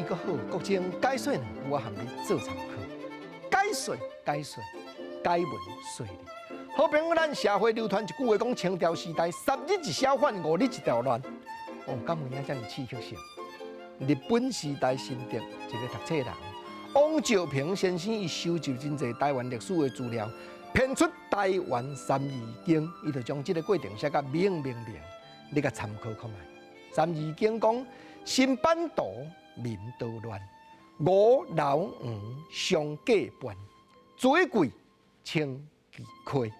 阁好，国情解说呢，我含你做参考。解说，解文说理。好朋友，咱社会流传一句话，讲清朝时代3日一小反，5日一条乱。哦，敢有影这么刺激性？日本时代新竹一个读册人汪兆平先生，伊收集真侪台湾历史的资料，编出《台湾三字经》，伊就将这个过程写甲明，你甲参考看卖。三字经讲：新版图，民道乱；五老黄，上价半；水贵，清其亏。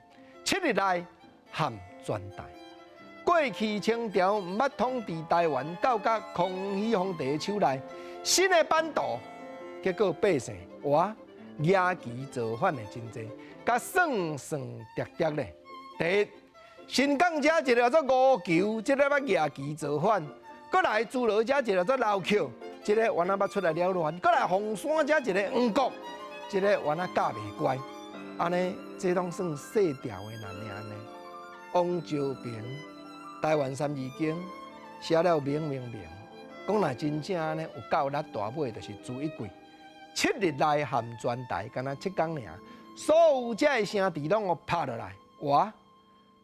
7日内含全台。过去清朝毋捌统治台湾，到康熙皇帝的手内，新的版图，结果百姓哇野奇造反的真济，甲算叠咧。第一，新港者一个叫做五球，这个捌野奇造反；过来朱罗者一个叫做老寇，这个原来捌出来了乱；过来红山者一个黄国，这个原来教袂乖。安尼，这拢算细条的人命呢。汪兆平《台湾三字经》写了明，讲若真正呢有够力大尾，就是水贵。7日内含全台，敢若7天尔，所有这的声池拢有拍落来。哇！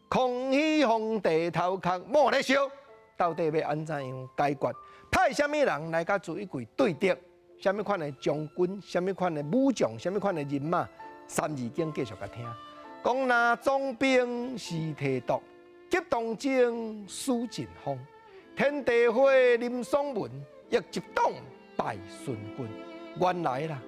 康熙皇帝头壳摸咧烧，到底要安怎样解决？派什么人来甲水贵对敌？什么款的将军？什么款的武将？什么款的人马？三字经继续甲听，讲若总兵是提督，急东征苏晋风，天地会林爽文，亦一党败顺军。原来啦，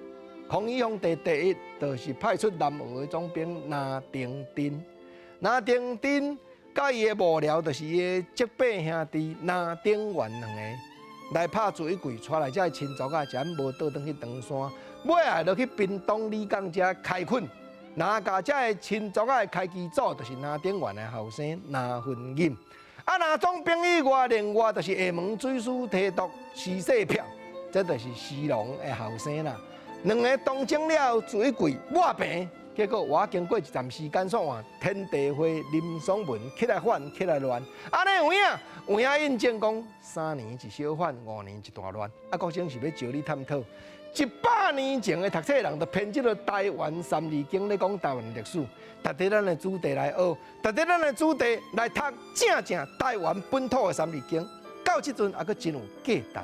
康熙皇帝第一就是派出南河的总兵拿定丁，甲伊的幕僚就是伊的结拜兄弟拿定元两个，来拍水柜，带来这亲族啊，真无倒转去长山。尾下落去屏东李港遮开垦，拿家遮的亲族啊开基组，就是拿定元的后生拿分银。啊，拿总兵以外，另外就是下门水师提督施世票，这就是施龙的后生啦。两个东征了水柜抹平，结果我经过一站时间算换，天地会林爽文起来反，起来乱，安尼有影印证讲3年一小反，5年一大乱。啊，国政是要招你探讨。100年前的读册人，就编辑了《台湾三字经》咧讲台湾历史，值得咱的子弟来学，值得咱的子弟来读正台湾本土的三字经。到即阵还阁真有价值。